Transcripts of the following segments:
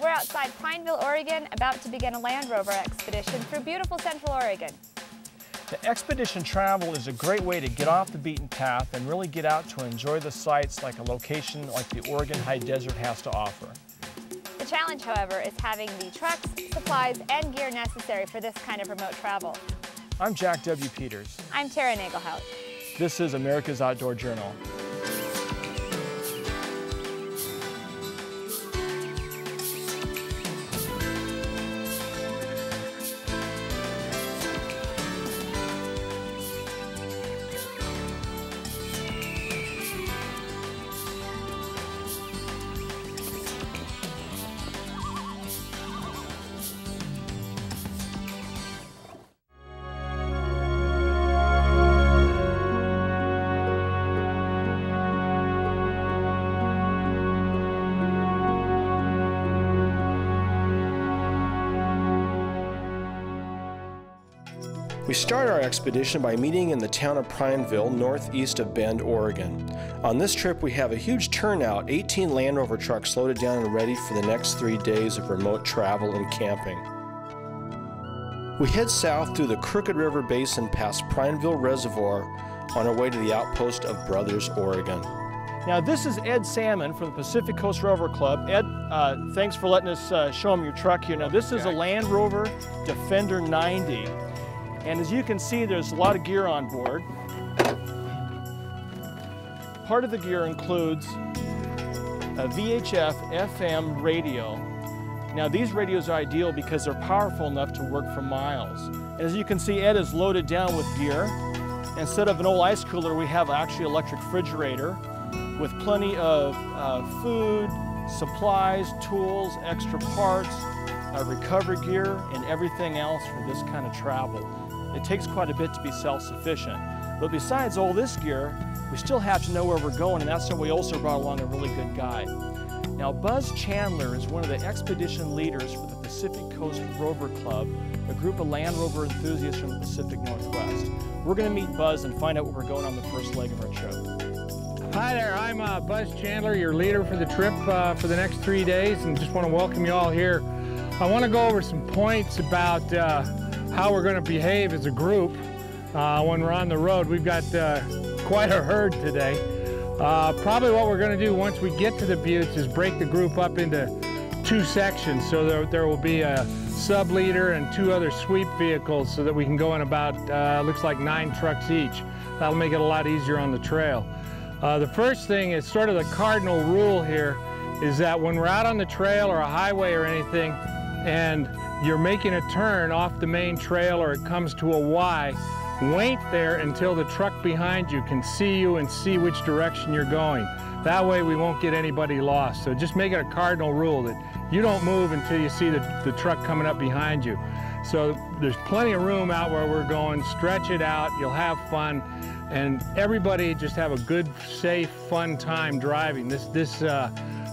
We're outside Pineville, Oregon, about to begin a Land Rover expedition through beautiful Central Oregon. The expedition travel is a great way to get off the beaten path and really get out to enjoy the sights like a location like the Oregon High Desert has to offer. The challenge, however, is having the trucks, supplies, and gear necessary for this kind of remote travel. I'm Jack W. Peters. I'm Tara Nagelhout. This is America's Outdoor Journal. We start our expedition by meeting in the town of Pineville, northeast of Bend, Oregon. On this trip we have a huge turnout, 18 Land Rover trucks loaded down and ready for the next 3 days of remote travel and camping. We head south through the Crooked River Basin past Pineville Reservoir on our way to the outpost of Brothers, Oregon. Now this is Ed Salmon from the Pacific Coast Rover Club. Ed, thanks for letting us show him your truck here. Now this is a Land Rover Defender 90. And as you can see, there's a lot of gear on board. Part of the gear includes a VHF FM radio. Now these radios are ideal because they're powerful enough to work for miles. And as you can see, Ed is loaded down with gear. Instead of an old ice cooler, we have actually an electric refrigerator with plenty of food, supplies, tools, extra parts, recovery gear, and everything else for this kind of travel. It takes quite a bit to be self-sufficient. But besides all this gear, we still have to know where we're going, and that's why we also brought along a really good guide. Now, Buzz Chandler is one of the expedition leaders for the Pacific Coast Rover Club, a group of Land Rover enthusiasts from the Pacific Northwest. We're going to meet Buzz and find out where we're going on the first leg of our trip. Hi there, I'm Buzz Chandler, your leader for the trip for the next 3 days, and just want to welcome you all here. I want to go over some points about how we're going to behave as a group when we're on the road. We've got quite a herd today. Probably what we're going to do once we get to the buttes is break the group up into 2 sections. So there will be a sub-leader and 2 other sweep vehicles so that we can go in about, looks like 9 trucks each. That'll make it a lot easier on the trail. The first thing is sort of the cardinal rule here is that when we're out on the trail or a highway or anything and you're making a turn off the main trail or it comes to a Y, wait there until the truck behind you can see you and see which direction you're going. That way we won't get anybody lost. So just make it a cardinal rule that you don't move until you see the truck coming up behind you. So there's plenty of room out where we're going. Stretch it out, you'll have fun, and everybody just have a good, safe, fun time driving. This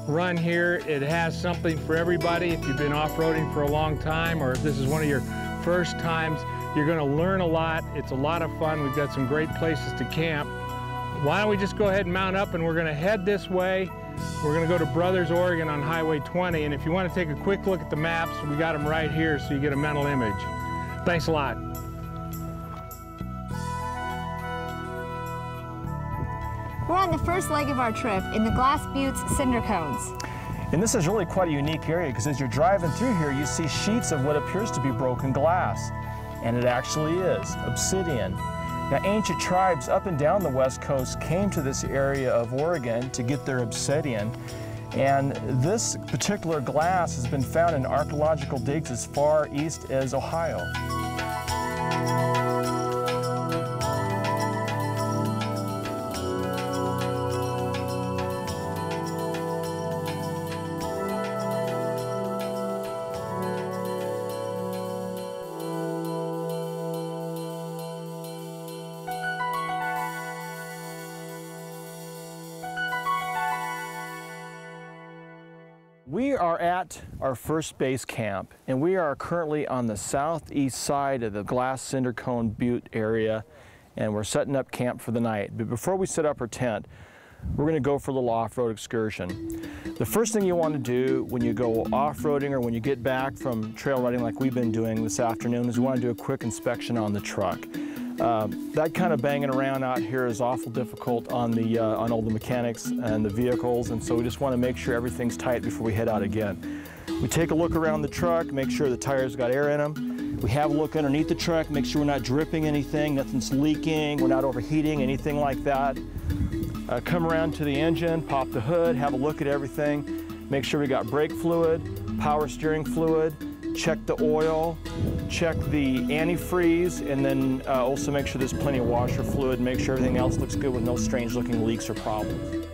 run here, it has something for everybody. If you've been off-roading for a long time or if this is one of your first times, you're going to learn a lot. It's a lot of fun. We've got some great places to camp. Why don't we just go ahead and mount up, and we're going to head this way. We're going to go to Brothers, Oregon on Highway 20, and if you want to take a quick look at the maps, we got them right here so you get a mental image. Thanks a lot. We're on the first leg of our trip in the Glass Buttes Cinder Cones. And this is really quite a unique area because as you're driving through here, you see sheets of what appears to be broken glass. And it actually is obsidian. Now, ancient tribes up and down the West Coast came to this area of Oregon to get their obsidian. And this particular glass has been found in archaeological digs as far east as Ohio. We are at our first base camp, and we are currently on the southeast side of the Glass Cinder Cone Butte area, and we're setting up camp for the night. But before we set up our tent, we're going to go for a little off-road excursion. The first thing you want to do when you go off-roading or when you get back from trail riding like we've been doing this afternoon is we want to do a quick inspection on the truck. That kind of banging around out here is awful difficult on all the mechanics and the vehicles, and so we just want to make sure everything's tight before we head out again. We take a look around the truck, make sure the tires got air in them. We have a look underneath the truck, make sure we're not dripping anything, nothing's leaking, we're not overheating, anything like that. Come around to the engine, pop the hood, have a look at everything, make sure we got brake fluid, power steering fluid, check the oil, check the antifreeze, and then also make sure there's plenty of washer fluid, make sure everything else looks good with no strange looking leaks or problems.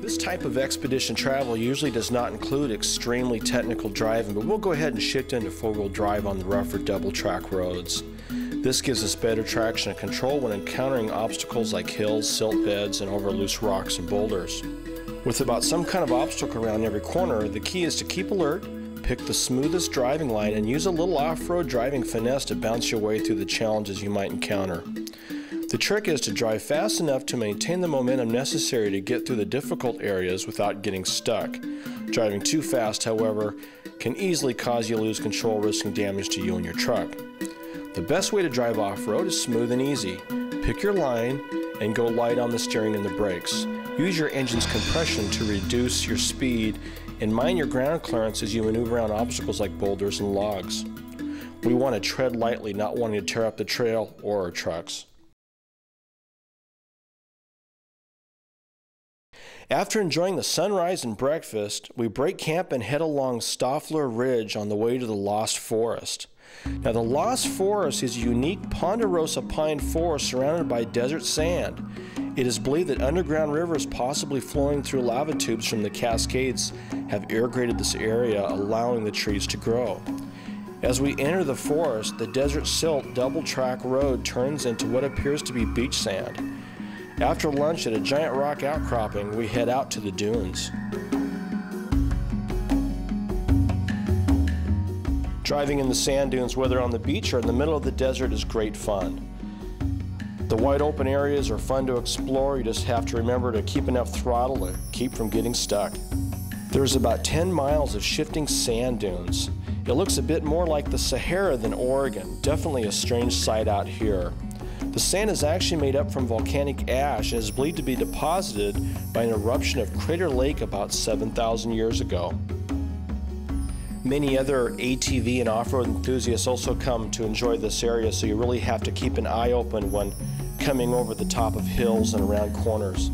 This type of expedition travel usually does not include extremely technical driving, but we'll go ahead and shift into four-wheel drive on the rougher double-track roads. This gives us better traction and control when encountering obstacles like hills, silt beds, and over loose rocks and boulders. With about some kind of obstacle around every corner, the key is to keep alert, pick the smoothest driving line, and use a little off-road driving finesse to bounce your way through the challenges you might encounter. The trick is to drive fast enough to maintain the momentum necessary to get through the difficult areas without getting stuck. Driving too fast, however, can easily cause you to lose control, risking damage to you and your truck. The best way to drive off-road is smooth and easy. Pick your line and go light on the steering and the brakes. Use your engine's compression to reduce your speed and mind your ground clearance as you maneuver around obstacles like boulders and logs. We want to tread lightly, not wanting to tear up the trail or our trucks. After enjoying the sunrise and breakfast, we break camp and head along Stoffler Ridge on the way to the Lost Forest. Now, the Lost Forest is a unique ponderosa pine forest surrounded by desert sand. It is believed that underground rivers possibly flowing through lava tubes from the Cascades have irrigated this area, allowing the trees to grow. As we enter the forest, the desert silt double-track road turns into what appears to be beach sand. After lunch at a giant rock outcropping, we head out to the dunes. Driving in the sand dunes, whether on the beach or in the middle of the desert, is great fun. The wide open areas are fun to explore. You just have to remember to keep enough throttle to keep from getting stuck. There's about 10 miles of shifting sand dunes. It looks a bit more like the Sahara than Oregon. Definitely a strange sight out here. The sand is actually made up from volcanic ash and is believed to be deposited by an eruption of Crater Lake about 7,000 years ago. Many other ATV and off-road enthusiasts also come to enjoy this area, so you really have to keep an eye open when coming over the top of hills and around corners.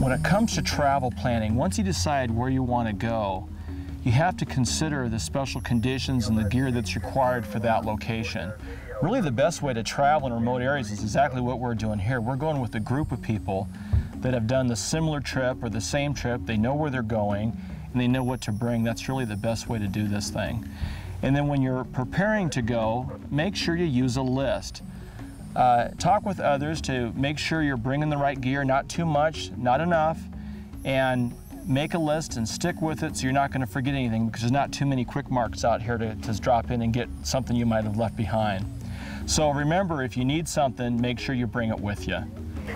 When it comes to travel planning, once you decide where you want to go, you have to consider the special conditions and the gear that's required for that location. Really, the best way to travel in remote areas is exactly what we're doing here. We're going with a group of people that have done the similar trip or the same trip. They know where they're going and they know what to bring. That's really the best way to do this thing. And then when you're preparing to go, make sure you use a list. Talk with others to make sure you're bringing the right gear, not too much, not enough, and make a list and stick with it so you're not going to forget anything, because there's not too many quick marks out here to drop in and get something you might have left behind. So remember, if you need something, make sure you bring it with you.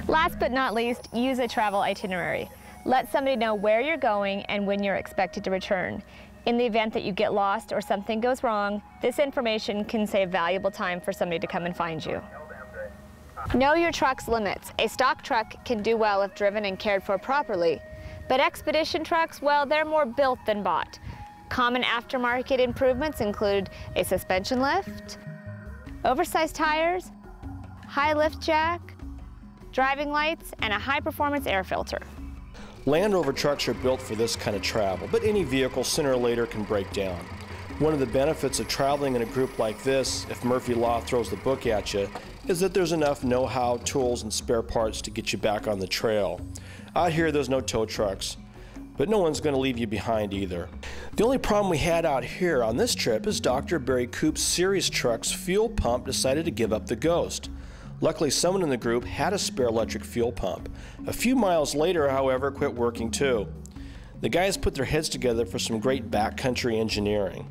Last but not least, use a travel itinerary. Let somebody know where you're going and when you're expected to return. In the event that you get lost or something goes wrong, this information can save valuable time for somebody to come and find you. Know your truck's limits. A stock truck can do well if driven and cared for properly, but expedition trucks, well, they're more built than bought. Common aftermarket improvements include a suspension lift, oversized tires, high lift jack, driving lights, and a high-performance air filter. Land Rover trucks are built for this kind of travel, but any vehicle sooner or later can break down. One of the benefits of traveling in a group like this, if Murphy Law throws the book at you, is that there's enough know-how, tools, and spare parts to get you back on the trail. Out here, there's no tow trucks, but no one's going to leave you behind either. The only problem we had out here on this trip is Dr. Barry Koop's series truck's fuel pump decided to give up the ghost. Luckily, someone in the group had a spare electric fuel pump. A few miles later, however, it quit working too. The guys put their heads together for some great backcountry engineering.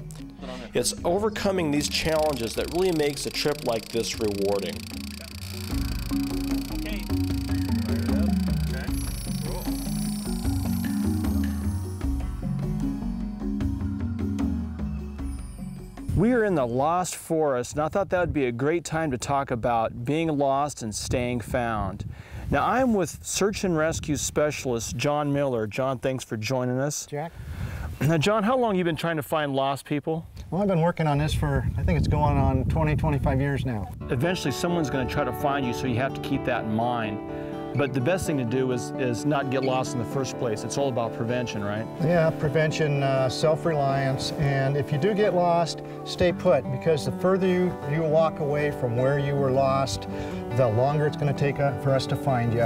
It's overcoming these challenges that really makes a trip like this rewarding. We are in the Lost Forest, and I thought that would be a great time to talk about being lost and staying found. Now, I'm with Search and Rescue Specialist John Miller. John, thanks for joining us. Jack. Now, John, how long have you been trying to find lost people? Well, I've been working on this for, I think it's going on 20, 25 years now. Eventually, someone's going to try to find you, so you have to keep that in mind. But the best thing to do is not get lost in the first place. It's all about prevention, right? Yeah, prevention, self-reliance, and if you do get lost, stay put, because the further you walk away from where you were lost, the longer it's going to take for us to find you.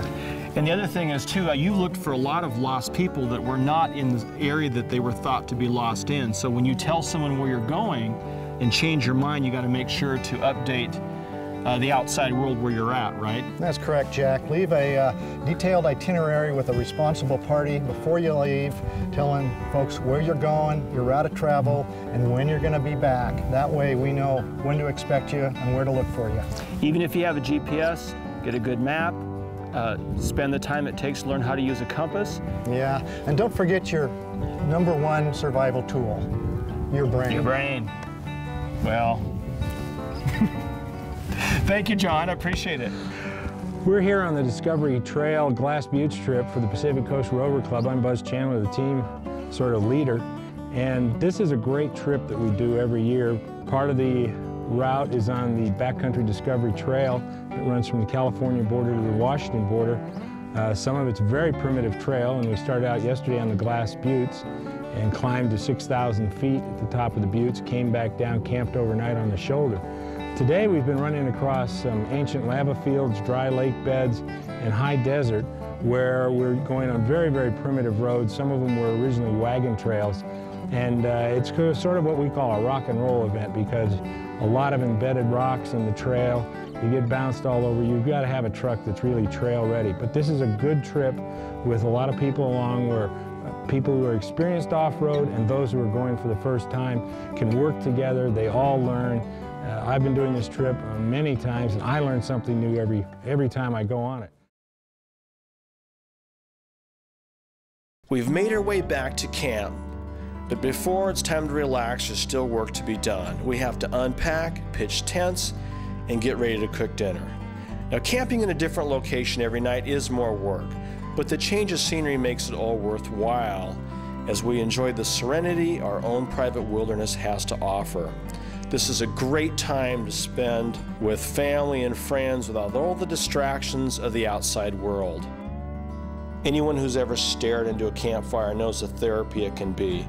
And the other thing is, too, you looked for a lot of lost people that were not in the area that they were thought to be lost in. So when you tell someone where you're going and change your mind, you got to make sure to update the outside world where you're at, right? That's correct, Jack. Leave a detailed itinerary with a responsible party before you leave, telling folks where you're going, your route of travel, and when you're going to be back. That way we know when to expect you and where to look for you. Even if you have a GPS, get a good map, spend the time it takes to learn how to use a compass. Yeah, and don't forget your #1 survival tool, your brain. Your brain. Well, thank you, John. I appreciate it. We're here on the Discovery Trail Glass Buttes trip for the Pacific Coast Rover Club. I'm Buzz Chandler, the team sort of leader. And this is a great trip that we do every year. Part of the route is on the Backcountry Discovery Trail. It runs from the California border to the Washington border. Some of it's very primitive trail, and we started out yesterday on the Glass Buttes and climbed to 6,000 feet at the top of the buttes, came back down, camped overnight on the shoulder. Today we've been running across some ancient lava fields, dry lake beds, and high desert where we're going on very, very primitive roads. Some of them were originally wagon trails. And it's sort of what we call a rock and roll event, because a lot of embedded rocks in the trail. You get bounced all over. You've got to have a truck that's really trail ready. But this is a good trip with a lot of people along, where people who are experienced off-road and those who are going for the first time can work together. They all learn. I've been doing this trip many times, and I learn something new every time I go on it. We've made our way back to camp, but before it's time to relax, there's still work to be done. We have to unpack, pitch tents, and get ready to cook dinner. Now, camping in a different location every night is more work, but the change of scenery makes it all worthwhile as we enjoy the serenity our own private wilderness has to offer. This is a great time to spend with family and friends without all the distractions of the outside world. Anyone who's ever stared into a campfire knows the therapy it can be.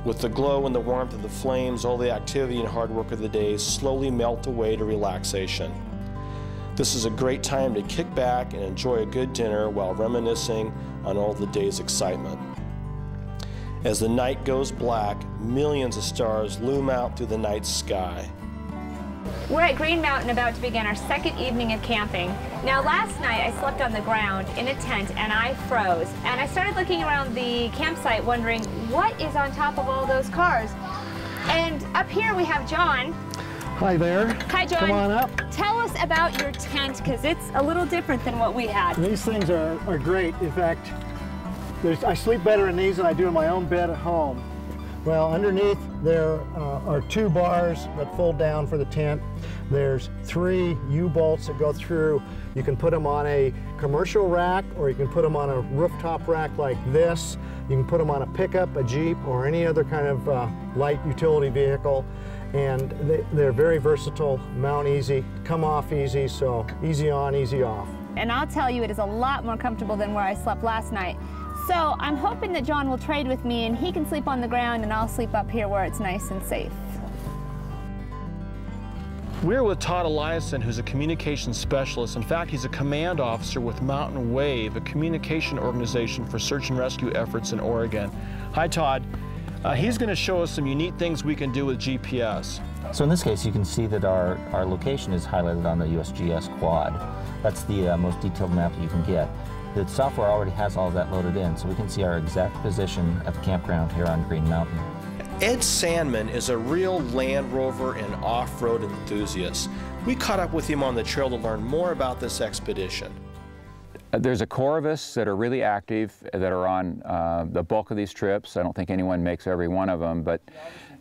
With the glow and the warmth of the flames, all the activity and hard work of the day slowly melt away to relaxation. This is a great time to kick back and enjoy a good dinner while reminiscing on all the day's excitement. As the night goes black, millions of stars loom out through the night sky. We're at Green Mountain, about to begin our second evening of camping. Now, last night I slept on the ground in a tent and I froze. And I started looking around the campsite wondering, what is on top of all those cars? And up here we have John. Hi there. Hi, John. Come on up. Tell us about your tent, because it's a little different than what we had. These things are great. In fact, I sleep better in these than I do in my own bed at home. Well, underneath there are 2 bars that fold down for the tent. There's 3 U-bolts that go through. You can put them on a commercial rack, or you can put them on a rooftop rack like this. You can put them on a pickup, a Jeep, or any other kind of light utility vehicle. And they're very versatile, mount easy, come off easy, so easy on, easy off. And I'll tell you, it is a lot more comfortable than where I slept last night. So I'm hoping that John will trade with me and he can sleep on the ground and I'll sleep up here where it's nice and safe. We're with Todd Eliason, who's a communications specialist. In fact, he's a command officer with Mountain Wave, a communication organization for search and rescue efforts in Oregon. Hi, Todd. He's going to show us some unique things we can do with GPS. So in this case, you can see that our location is highlighted on the USGS quad. That's the most detailed map that you can get. The software already has all of that loaded in, so we can see our exact position at the campground here on Green Mountain. Ed Sandman is a real Land Rover and off-road enthusiast. We caught up with him on the trail to learn more about this expedition. There's a core of us that are really active, that are on the bulk of these trips. I don't think anyone makes every one of them, but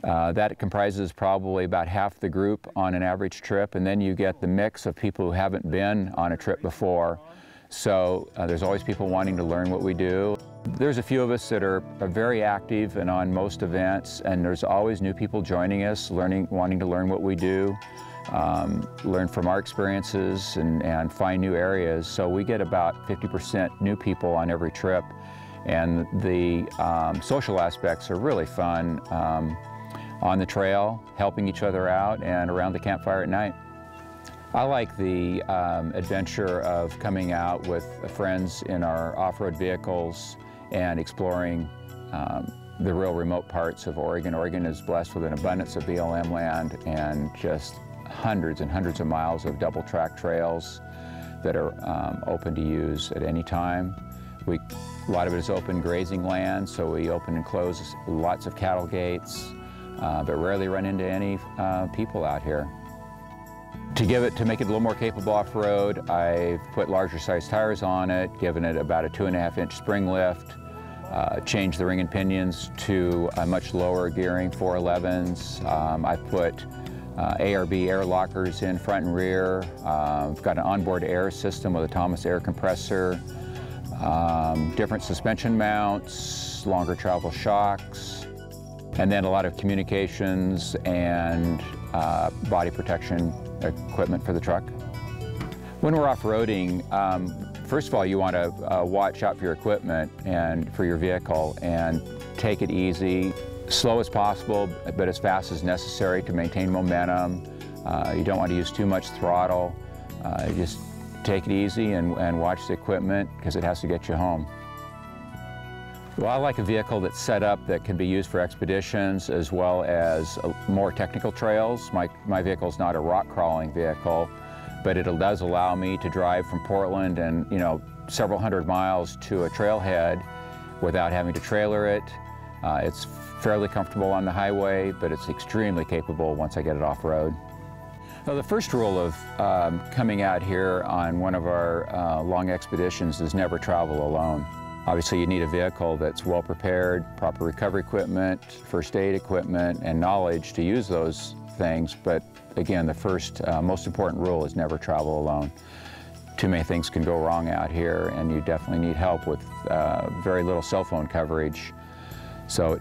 that comprises probably about half the group on an average trip, and then you get the mix of people who haven't been on a trip before. So there's always people wanting to learn what we do. There's a few of us that are very active and on most events, and there's always new people joining us, wanting to learn what we do, learn from our experiences and find new areas. So we get about 50% new people on every trip, and the social aspects are really fun. On the trail, helping each other out, and around the campfire at night. I like the adventure of coming out with friends in our off-road vehicles and exploring the real remote parts of Oregon. Oregon is blessed with an abundance of BLM land and just hundreds and hundreds of miles of double-track trails that are open to use at any time. A lot of it is open grazing land, so we open and close lots of cattle gates, but rarely run into any people out here. To make it a little more capable off-road, I've put larger size tires on it, given it about a 2.5-inch spring lift, changed the ring and pinions to a much lower gearing, 411s. I've put ARB air lockers in front and rear. I've got an onboard air system with a Thomas air compressor, different suspension mounts, longer travel shocks, and then a lot of communications and body protection equipment for the truck. When we're off-roading, first of all, you want to watch out for your equipment and for your vehicle and take it easy, slow as possible, but as fast as necessary to maintain momentum. You don't want to use too much throttle. Just take it easy and watch the equipment because it has to get you home. Well, I like a vehicle that's set up that can be used for expeditions as well as more technical trails. My vehicle is not a rock crawling vehicle, but it does allow me to drive from Portland and several hundred miles to a trailhead without having to trailer it. It's fairly comfortable on the highway, but it's extremely capable once I get it off-road. Well, the first rule of coming out here on one of our long expeditions is never travel alone. Obviously, you need a vehicle that's well prepared, proper recovery equipment, first aid equipment, and knowledge to use those things. But again, the first most important rule is never travel alone. Too many things can go wrong out here, and you definitely need help with very little cell phone coverage. So